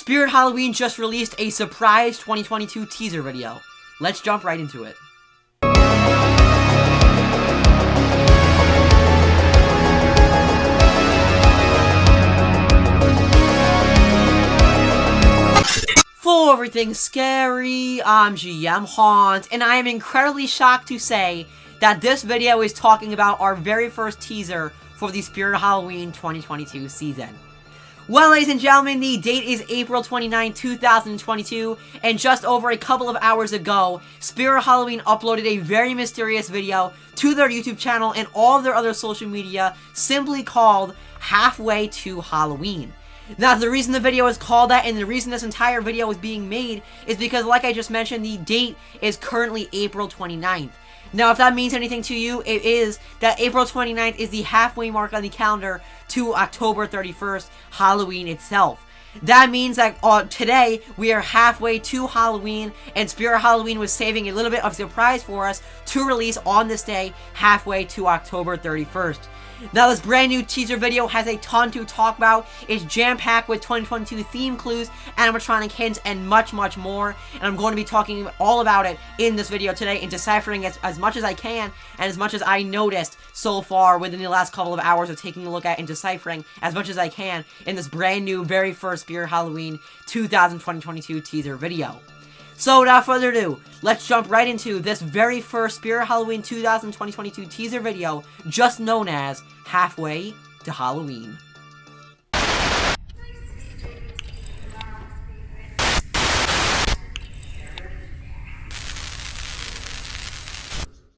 Spirit Halloween just released a surprise 2022 teaser video. Let's jump right into it. For everything scary, I'm GMHaunts, and I am incredibly shocked to say that this video is talking about our very first teaser for the Spirit Halloween 2022 season. Well, ladies and gentlemen, the date is April 29, 2022, and just over a couple of hours ago, Spirit Halloween uploaded a very mysterious video to their YouTube channel and all of their other social media, simply called Halfway to Halloween. Now, the reason the video is called that and the reason this entire video is being made is because, like I just mentioned, the date is currently April 29th. Now, if that means anything to you, it is that April 29th is the halfway mark on the calendar to October 31st, Halloween itself. That means that today, we are halfway to Halloween, and Spirit Halloween was saving a little bit of surprise for us to release on this day, halfway to October 31st. Now, this brand new teaser video has a ton to talk about. It's jam-packed with 2022 theme clues, animatronic hints, and much, much more. And I'm going to be talking all about it in this video today and deciphering as much as I can and as much as I noticed so far within the last couple of hours of taking a look at and deciphering as much as I can in this brand new, very first Spirit Halloween 2022 teaser video. So, without further ado, let's jump right into this very first Spirit Halloween 2022 teaser video, just known as Halfway to Halloween.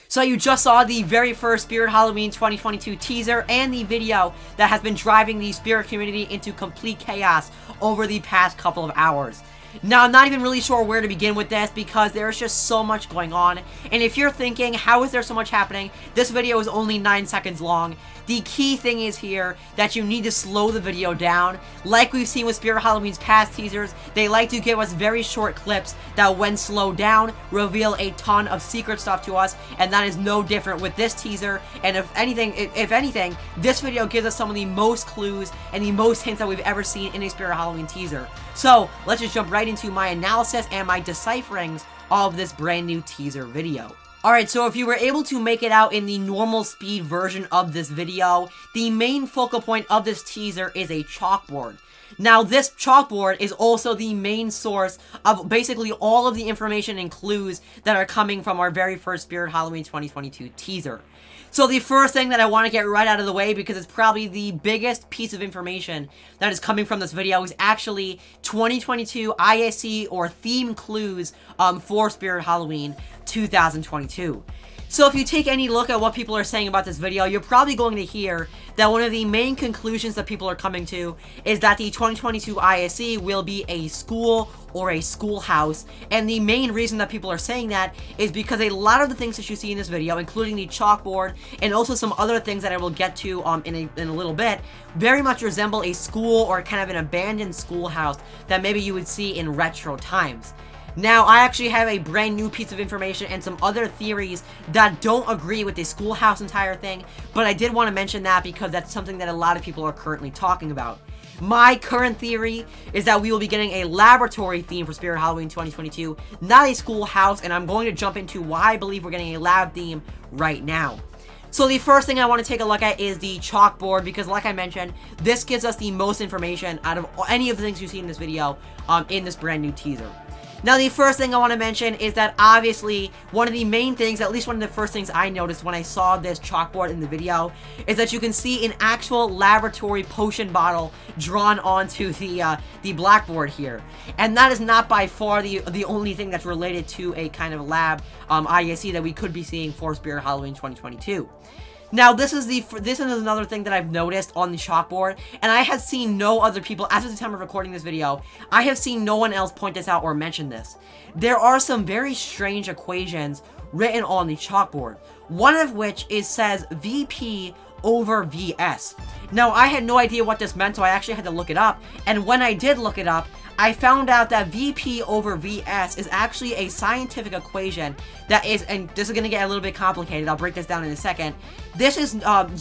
So you just saw the very first Spirit Halloween 2022 teaser and the video that has been driving the Spirit community into complete chaos over the past couple of hours. Now, I'm not even really sure where to begin with this because there's just so much going on. And if you're thinking, how is there so much happening? This video is only 9 seconds long. The key thing is here that you need to slow the video down. Like we've seen with Spirit Halloween's past teasers, they like to give us very short clips that, when slowed down, reveal a ton of secret stuff to us. And that is no different with this teaser. And if anything, this video gives us some of the most clues and the most hints that we've ever seen in a Spirit Halloween teaser. So, let's just jump right into my analysis and my decipherings of this brand new teaser video. Alright, so if you were able to make it out in the normal speed version of this video, the main focal point of this teaser is a chalkboard. Now, this chalkboard is also the main source of basically all of the information and clues that are coming from our very first Spirit Halloween 2022 teaser. So the first thing that I want to get right out of the way, because it's probably the biggest piece of information that is coming from this video, is actually 2022 ISC or theme clues for Spirit Halloween 2022. So if you take any look at what people are saying about this video, you're probably going to hear that one of the main conclusions that people are coming to is that the 2022 ISC will be a school or a schoolhouse. And the main reason that people are saying that is because a lot of the things that you see in this video, including the chalkboard and also some other things that I will get to in a little bit, very much resemble a school or kind of an abandoned schoolhouse that maybe you would see in retro times. Now, I actually have a brand new piece of information and some other theories that don't agree with the schoolhouse entire thing, but I did want to mention that because that's something that a lot of people are currently talking about. My current theory is that we will be getting a laboratory theme for Spirit Halloween 2022, not a schoolhouse, and I'm going to jump into why I believe we're getting a lab theme right now. So the first thing I want to take a look at is the chalkboard, because like I mentioned, this gives us the most information out of any of the things you see in this video in this brand new teaser. Now, the first thing I want to mention is that obviously one of the main things, at least one of the first things I noticed when I saw this chalkboard in the video, is that you can see an actual laboratory potion bottle drawn onto the blackboard here. And that is not by far the only thing that's related to a kind of lab ISC that we could be seeing for Spirit Halloween 2022. Now, this is another thing that I've noticed on the chalkboard, and I have seen no other people, as of the time of recording this video, I have seen no one else point this out or mention this. There are some very strange equations written on the chalkboard, one of which says VP over VS. Now, I had no idea what this meant, so I actually had to look it up, and when I did look it up, I found out that VP over VS is actually a scientific equation that is, and this is going to get a little bit complicated, I'll break this down in a second. This is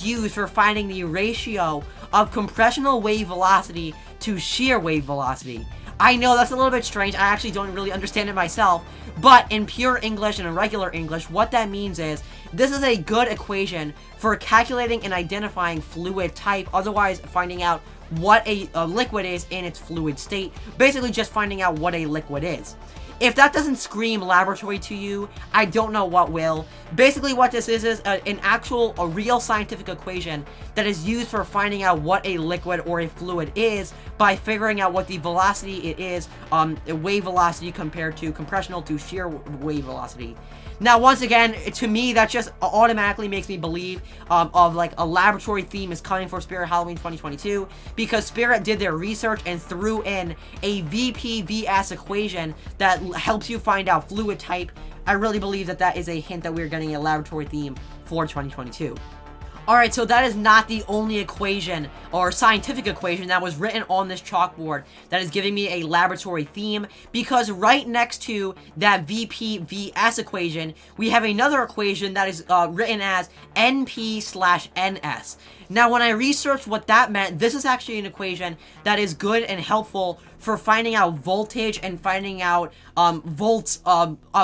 used for finding the ratio of compressional wave velocity to shear wave velocity. I know that's a little bit strange. I actually don't really understand it myself. But in pure English and in regular English, what that means is this is a good equation for calculating and identifying fluid type, otherwise finding out what a liquid is in its fluid state. Basically just finding out what a liquid is. If that doesn't scream laboratory to you, I don't know what will. Basically what this is a real scientific equation that is used for finding out what a liquid or a fluid is by figuring out what the velocity it is, wave velocity compared to compressional to shear wave velocity. Now, once again, to me, that just automatically makes me believe of like a laboratory theme is coming for Spirit Halloween 2022, because Spirit did their research and threw in a VPVS equation that helps you find out fluid type. I really believe that that is a hint that we're getting a laboratory theme for 2022. Alright, so that is not the only equation or scientific equation that was written on this chalkboard that is giving me a laboratory theme, because right next to that VPVS equation, we have another equation that is written as NP/NS. Now, when I researched what that meant, this is actually an equation that is good and helpful for finding out voltage and finding out volts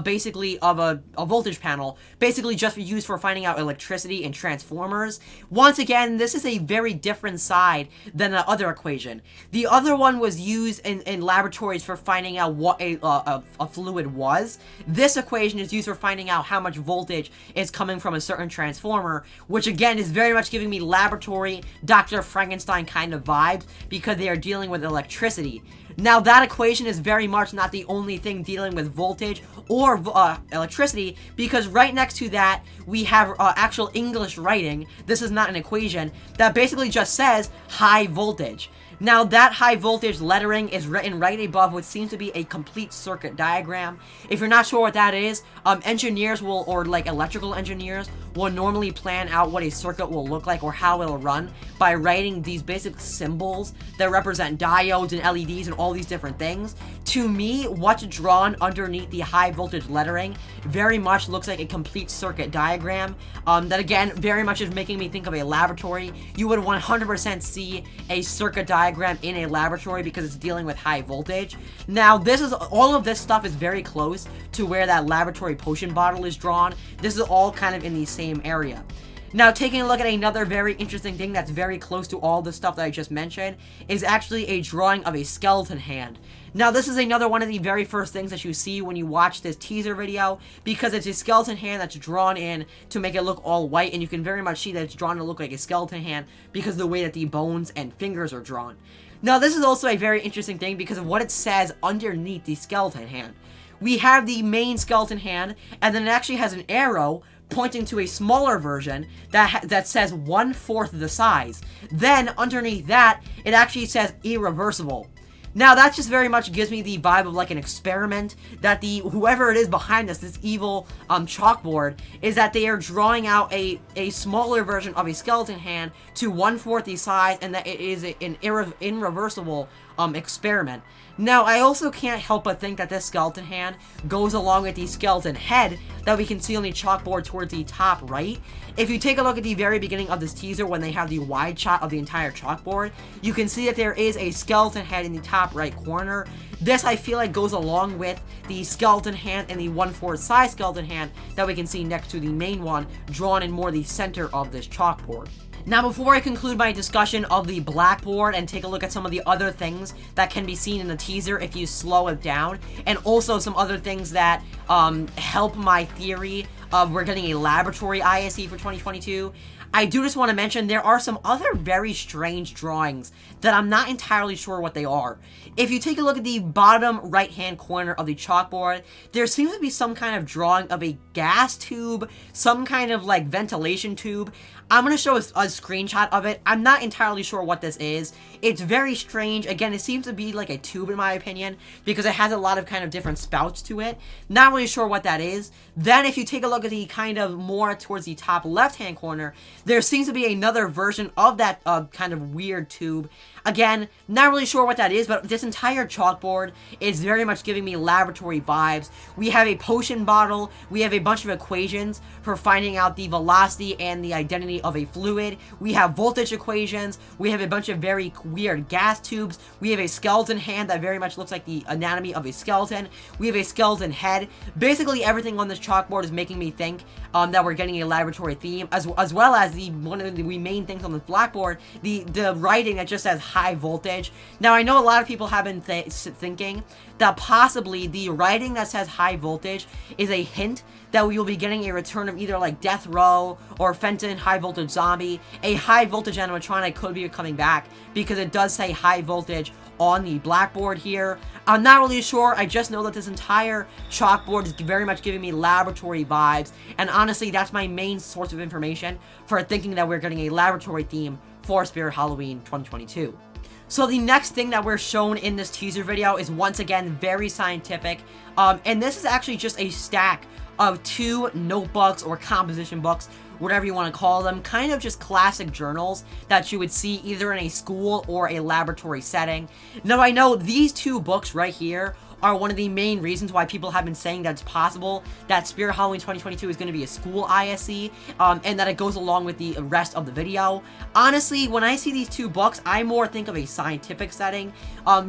basically of a voltage panel, basically just used for finding out electricity and transformers. Once again, this is a very different side than the other equation. The other one was used in laboratories for finding out what a fluid was. This equation is used for finding out how much voltage is coming from a certain transformer, which again is very much giving me laboratory Dr. Frankenstein kind of vibes, because they are dealing with electricity. Now, that equation is very much not the only thing dealing with voltage or electricity, because right next to that, we have actual English writing. This is not an equation that basically just says high voltage. Now, that high voltage lettering is written right above what seems to be a complete circuit diagram. If you're not sure what that is, engineers will, or like electrical engineers, will normally plan out what a circuit will look like or how it'll run by writing these basic symbols that represent diodes and LEDs and all these different things. To me, what's drawn underneath the high voltage lettering very much looks like a complete circuit diagram. That again, very much is making me think of a laboratory. You would 100% see a circuit diagram in a laboratory because it's dealing with high voltage. Now, all of this stuff is very close to where that laboratory potion bottle is drawn. This is all kind of in the same area. Now, taking a look at another very interesting thing that's very close to all the stuff that I just mentioned is actually a drawing of a skeleton hand. Now, this is another one of the very first things that you see when you watch this teaser video, because it's a skeleton hand that's drawn in to make it look all white, and you can very much see that it's drawn to look like a skeleton hand because of the way that the bones and fingers are drawn. Now, this is also a very interesting thing because of what it says underneath the skeleton hand. We have the main skeleton hand, and then it actually has an arrow pointing to a smaller version that says 1/4 the size. Then, underneath that, it actually says irreversible. Now, that just very much gives me the vibe of like an experiment that whoever it is behind this evil chalkboard, is that they are drawing out a smaller version of a skeleton hand to 1/4 the size, and that it is an irreversible experiment. Now, I also can't help but think that this skeleton hand goes along with the skeleton head that we can see on the chalkboard towards the top right. If you take a look at the very beginning of this teaser when they have the wide shot of the entire chalkboard, you can see that there is a skeleton head in the top right corner. This, I feel like, goes along with the skeleton hand and the 1/4 size skeleton hand that we can see next to the main one, drawn in more the center of this chalkboard. Now, before I conclude my discussion of the blackboard and take a look at some of the other things that can be seen in the teaser if you slow it down, and also some other things that help my theory of we're getting a laboratory ISE for 2022, I do just want to mention there are some other very strange drawings that I'm not entirely sure what they are. If you take a look at the bottom right-hand corner of the chalkboard, there seems to be some kind of drawing of a gas tube, some kind of like ventilation tube. I'm going to show a screenshot of it. I'm not entirely sure what this is. It's very strange. Again, it seems to be like a tube in my opinion, because it has a lot of kind of different spouts to it. Not really sure what that is. Then if you take a look at the kind of more towards the top left-hand corner, there seems to be another version of that kind of weird tube. Again, not really sure what that is, but this entire chalkboard is very much giving me laboratory vibes. We have a potion bottle, we have a bunch of equations for finding out the velocity and the identity of a fluid, we have voltage equations, we have a bunch of very weird gas tubes, we have a skeleton hand that very much looks like the anatomy of a skeleton, we have a skeleton head. Basically everything on this chalkboard is making me think that we're getting a laboratory theme, as well as one of the main things on this blackboard, the writing that just says high voltage. Now, I know a lot of people have been thinking that possibly the writing that says high voltage is a hint that we will be getting a return of either like Death Row or Fenton High Voltage Zombie. A high voltage animatronic could be coming back because it does say high voltage on the blackboard here. I'm not really sure. I just know that this entire chalkboard is very much giving me laboratory vibes, and honestly, that's my main source of information for thinking that we're getting a laboratory theme for Spirit Halloween 2022. So the next thing that we're shown in this teaser video is once again very scientific, and this is actually just a stack of 2 notebooks or composition books, whatever you want to call them, kind of just classic journals that you would see either in a school or a laboratory setting. Now, I know these 2 books right here are one of the main reasons why people have been saying that it's possible that Spirit Halloween 2022 is going to be a school ISE, and that it goes along with the rest of the video. Honestly, when I see these 2 books, I more think of a scientific setting.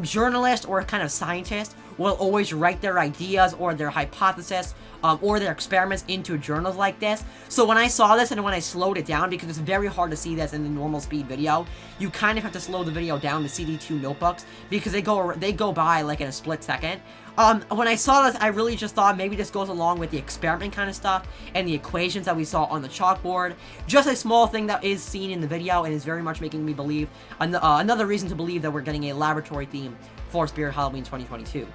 Journalist or kind of scientist will always write their ideas or their hypothesis or their experiments into journals like this. So when I saw this and when I slowed it down, because it's very hard to see this in the normal speed video, you kind of have to slow the video down to see the 2 notebooks because they go by like in a split second. When I saw this, I really just thought maybe this goes along with the experiment kind of stuff and the equations that we saw on the chalkboard. Just a small thing that is seen in the video and is very much making me believe, another reason to believe that we're getting a laboratory theme for Spirit Halloween 2022.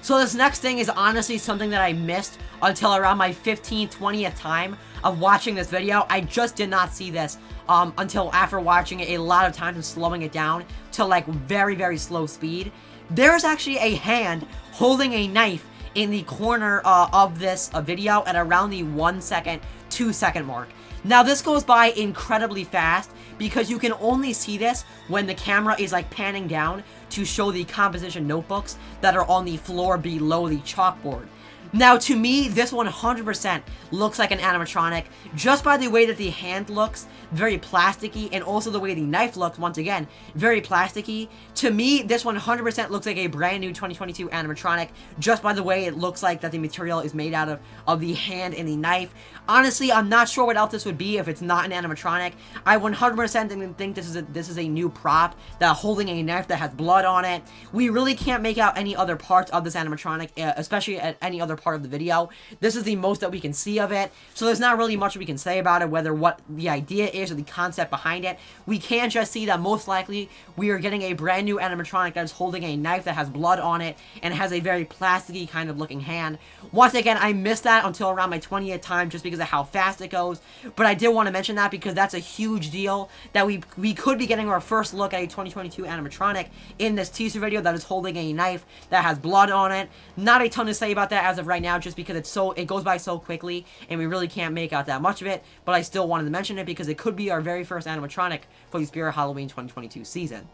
So this next thing is honestly something that I missed until around my 15th, 20th time of watching this video. I just did not see this until after watching it a lot of times and slowing it down to like very, very slow speed. There's actually a hand holding a knife in the corner of this video at around the 1 second, 2 second mark. Now this goes by incredibly fast because you can only see this when the camera is like panning down to show the composition notebooks that are on the floor below the chalkboard. Now, to me, this 100% looks like an animatronic, just by the way that the hand looks, very plasticky, and also the way the knife looks, once again, very plasticky. To me, this 100% looks like a brand new 2022 animatronic, just by the way it looks like that the material is made out of the hand and the knife. Honestly, I'm not sure what else this would be if it's not an animatronic. I 100% think this is a new prop that holding a knife that has blood on it. We really can't make out any other parts of this animatronic, especially at any other part of the video. This is the most that we can see of it, so there's not really much we can say about it, whether what the idea is or the concept behind it. We can just see that most likely we are getting a brand new animatronic that is holding a knife that has blood on it and has a very plasticky kind of looking hand. Once again, I missed that until around my 20th time just because of how fast it goes, but I did want to mention that because that's a huge deal that we could be getting our first look at a 2022 animatronic in this teaser video that is holding a knife that has blood on it. Not a ton to say about that as of right now, just because it goes by so quickly and we really can't make out that much of it, but I still wanted to mention it because it could be our very first animatronic for the Spirit Halloween 2022 season.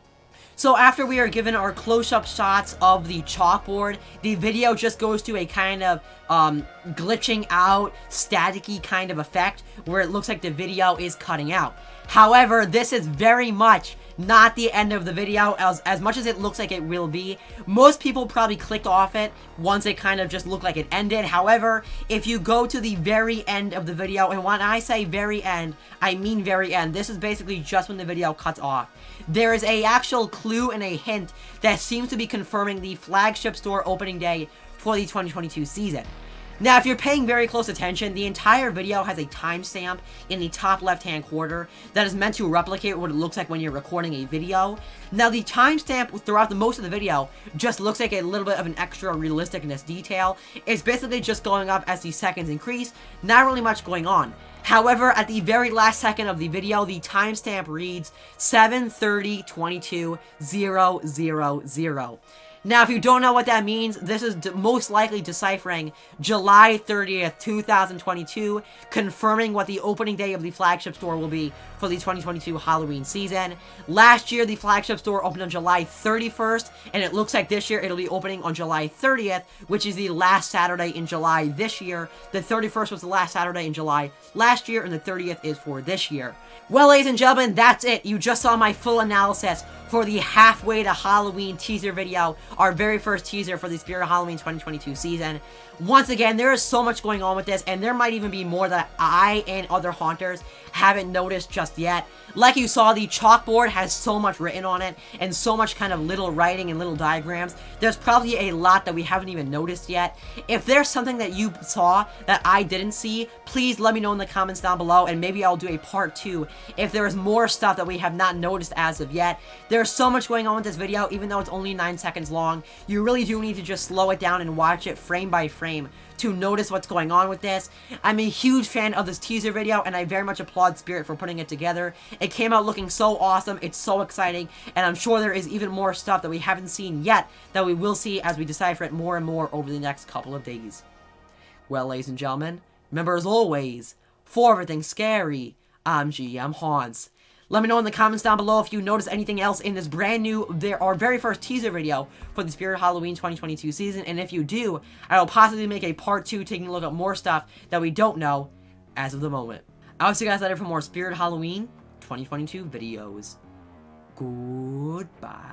So after we are given our close-up shots of the chalkboard, the video just goes to a kind of glitching out, staticky kind of effect where it looks like the video is cutting out. However, this is very much not the end of the video, as much as it looks like it will be. Most people probably clicked off it once it kind of just looked like it ended. However, if you go to the very end of the video, and when I say very end, I mean very end, this is basically just when the video cuts off. There is a actual clue and a hint that seems to be confirming the Flagship store opening day for the 2022 season. Now, if you're paying very close attention, the entire video has a timestamp in the top left-hand corner that is meant to replicate what it looks like when you're recording a video. Now, the timestamp throughout most of the video just looks like a little bit of an extra realisticness detail. It's basically just going up as the seconds increase, not really much going on. However, at the very last second of the video, the timestamp reads 7:30:22:000. Now, if you don't know what that means, this is most likely deciphering July 30th, 2022, confirming what the opening day of the flagship store will be for the 2022 Halloween season. Last year, the flagship store opened on July 31st, and it looks like this year it'll be opening on July 30th, which is the last Saturday in July this year. The 31st was the last Saturday in July last year, and the 30th is for this year. Well, ladies and gentlemen, that's it. You just saw my full analysis for the halfway to Halloween teaser video, our very first teaser for the Spirit of Halloween 2022 season. Once again, there is so much going on with this, and there might even be more that I and other haunters haven't noticed just yet. Like you saw, the chalkboard has so much written on it, and so much kind of little writing and little diagrams. There's probably a lot that we haven't even noticed yet. If there's something that you saw that I didn't see, please let me know in the comments down below, and maybe I'll do a part 2 if there is more stuff that we have not noticed as of yet. There's so much going on with this video, even though it's only 9 seconds long. You really do need to just slow it down and watch it frame by frame to notice what's going on with this. I'm a huge fan of this teaser video, and I very much applaud Spirit for putting it together. It came out looking so awesome, it's so exciting, and I'm sure there is even more stuff that we haven't seen yet that we will see as we decipher it more and more over the next couple of days. Well, ladies and gentlemen, remember as always, for everything scary, I'm GMHaunts. Let me know in the comments down below if you notice anything else in this brand new, our very first teaser video for the Spirit Halloween 2022 season. And if you do, I will possibly make a part 2 taking a look at more stuff that we don't know as of the moment. I'll see you guys later for more Spirit Halloween 2022 videos. Goodbye.